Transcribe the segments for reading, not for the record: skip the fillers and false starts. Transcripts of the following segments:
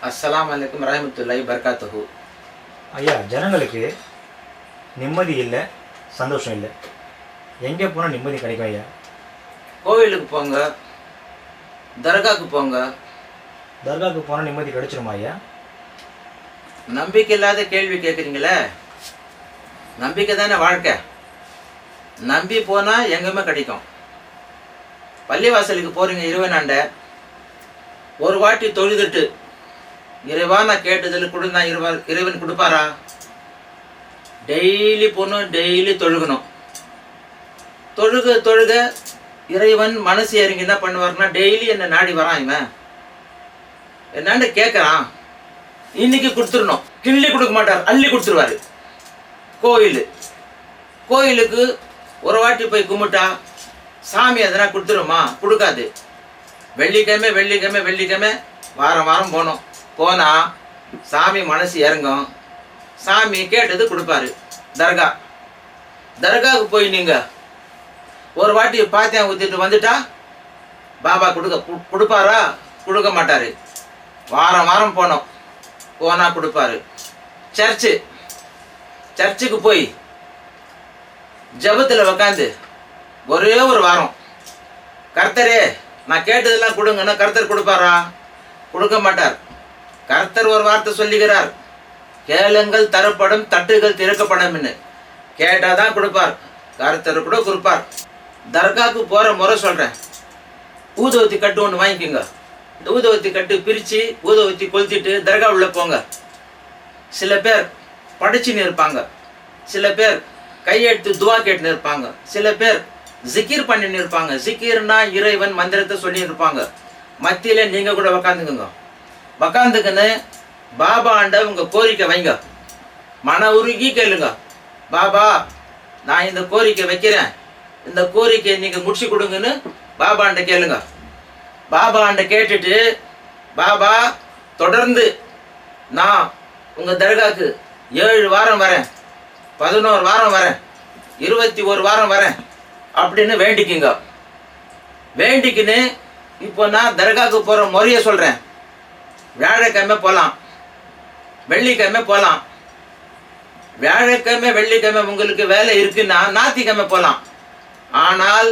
அஸ்ஸலாமு அலைக்கும் வரஹ்மத்துல்லாஹி வபரகாத்துஹு. ஐயா, ஜனங்களுக்கு நிம்மதி இல்லை, சந்தோஷம் இல்லை. எங்கே போனால் நிம்மதி கிடைக்கும் ஐயா? கோவிலுக்கு போங்க, தர்காவுக்கு போங்க. தர்காவுக்கு போனால் நிம்மதி கிடைச்சிருமா ஐயா? நம்பிக்கை இல்லாத கேள்வி கேட்குறீங்களே, நம்பிக்கை தானே வாழ்க்கை. நம்பி போனால் எங்கேயுமே கிடைக்கும். பள்ளிவாசலுக்கு போகிறீங்க, இறைவனாண்ட ஒரு வாட்டி தொழுதுட்டு இறைவா நான் கேட்டதில் கொடுந்தா இறைவன் கொடுப்பாரா? டெய்லி போகணும், டெய்லி தொழுகணும். தொழுக தொழுக இறைவன் மனசு இறங்கி என்ன பண்ணுவார்னா டெய்லி என்னை நாடி வரான். இவன் என்னான்னு கேட்குறான், இன்னைக்கு கொடுத்துடணும். கிள்ளி கொடுக்க மாட்டார், அள்ளி கொடுத்துருவாரு. கோயிலுக்கு ஒரு வாட்டி போய் கும்பிட்டா சாமி எதனா கொடுத்துருமா? கொடுக்காது. வெள்ளிக்கிழமை வாரம் வாரம் போகணும். போனால் சாமி மனசு இறங்கும், சாமி கேட்டது கொடுப்பாரு. தர்காவுக்கு போய் நீங்கள் ஒரு வாட்டி பாத்தியம் ஊற்றிட்டு வந்துட்டா பாபா கொடுப்பாரா? கொடுக்க மாட்டார். வாரம் வாரம் போனோம், போனால் கொடுப்பாரு. சர்ச்சுக்கு போய் ஜபத்தில் உக்காந்து ஒரே ஒரு வாரம் கர்த்தரே நான் கேட்டதெல்லாம் கொடுங்கன்னா கர்த்தர் கொடுப்பாரா? கொடுக்க மாட்டார். கர்த்தர் ஒரு வார்த்தை சொல்லுகிறார், கேளுங்கள் தரப்படும், தட்டுகள் திறக்கப்படும். கேட்டாதான் கொடுப்பார். கர்த்தர் கூட கொடுப்பார். தர்காவுக்கு போகிற முறை சொல்கிறேன். ஊதுவத்தி கட்டு ஒன்று வாங்கிக்கோங்க. இந்த ஊதுவத்தி கட்டு பிரித்து ஊதுவத்தி கொளுத்திட்டு தர்கா உள்ள போங்க. சில பேர் படிச்சுன்னு இருப்பாங்க, சில பேர் கையெடுத்து துவா கேட்டுன்னு இருப்பாங்க, சில பேர் ஜிக்கிர் பண்ணின்னு இருப்பாங்க. ஜிக்கிர்னா இறைவன் மந்திரத்தை சொல்லி இருப்பாங்க. மத்தியில் நீங்கள் கூட உக்காந்துக்குன்னு பாபா ஆண்ட உங்கள் கோரிக்கை வைங்க. மன உருகி கேளுங்க, பாபா நான் இந்த கோரிக்கை வைக்கிறேன், இந்த கோரிக்கையை நீங்கள் முடிச்சு கொடுங்கன்னு பாபா ஆண்ட கேளுங்க. பாபா ஆண்ட கேட்டுட்டு, பாபா தொடர்ந்து நான் உங்கள் தர்காவுக்கு 7 வாரம் வரேன், 11 வாரம் வரேன், 21 வாரம் வரேன் அப்படின்னு வேண்டிக்கின்னு இப்போ நான் தர்காவுக்கு போகிற முறையை சொல்கிறேன். வியாழக்கிழமை போகலாம், வெள்ளிக்கிழமை போகலாம். வியாழக்கிழமை வெள்ளிக்கிழமை உங்களுக்கு வேலை இருக்குன்னா ஞாயிற்றுக்கிழமை போகலாம். ஆனால்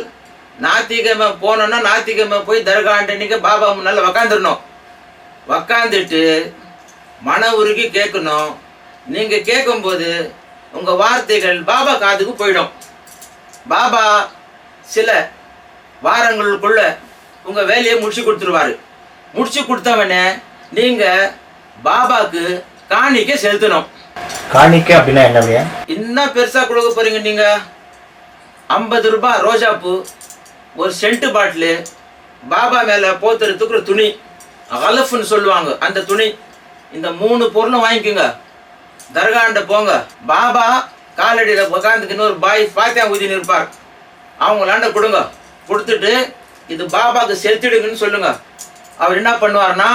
ஞாயிற்றுக்கிழமை போனோன்னா ஞாயிற்றுக்கிழமை போய் தர்கா அன்னைக்கு பாபா முன்னால் உக்காந்துட்டு மன உருகி கேட்கணும். நீங்கள் கேட்கும்போது உங்கள் வார்த்தைகள் பாபா காதுக்கு போயிடும். பாபா சில வாரங்களுக்குள்ள உங்கள் வேலையை முடிச்சு கொடுத்துருவாரு. முடிச்சு கொடுத்தவனே நீங்கள் பாபாவுக்கு காணிக்கை செலுத்தணும். காணிக்கை அப்படின்னா என்ன? இன்னும் பெருசாக கொடுக்க போகிறீங்க. நீங்கள் 50 ரூபாய் ரோஜாப்பூ, ஒரு சென்ட்டு பாட்டிலு, பாபா மேலே போத்துறதுக்கு ஒரு துணி, அலஃப்னு சொல்லுவாங்க அந்த துணி, இந்த 3 பொருளும் வாங்கிக்கோங்க. தர்காண்ட போங்க. பாபா காலடியில் உட்காந்துக்குன்னு ஒரு பாய் பாத்தியம் ஊதின்னு இருப்பார், அவங்களாண்ட கொடுங்க. கொடுத்துட்டு இது பாபாவுக்கு செலுத்திடுங்கன்னு சொல்லுங்க. அவர் என்ன பண்ணுவார்னா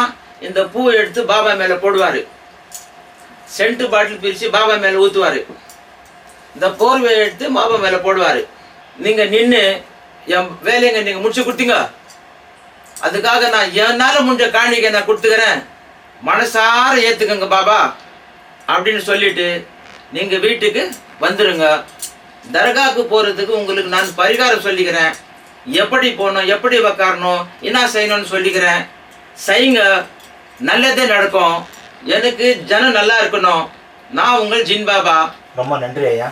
இந்த பூவை எடுத்து பாபா மேலே போடுவார். சென்ட்டு பாட்டில் பிரித்து பாபா மேலே ஊற்றுவார். இந்த போர்வையை எடுத்து பாபா மேலே போடுவார். நீங்கள் நின்று என் வேலைங்க நீங்கள் முடிச்சு கொடுத்தீங்க, அதுக்காக நான் என்னால் முடிஞ்ச காணிக்கை நான் கொடுத்துக்கிறேன், மனசார ஏற்றுக்கங்க பாபா அப்படின்னு சொல்லிட்டு நீங்கள் வீட்டுக்கு வந்துடுங்க. தர்காவுக்கு போகிறதுக்கு உங்களுக்கு நான் பரிகாரம் சொல்லிக்கிறேன். எப்படி போகணும், எப்படி உக்காரணும், என்ன செய்யணும்னு சொல்லிக்கிறேன். செய்யுங்க, நல்லதே நடக்கும். எனக்கு ஜனம் நல்லா இருக்கணும். நான் உங்கள் ஜின் பாபா. ரொம்ப நன்றி ஐயா.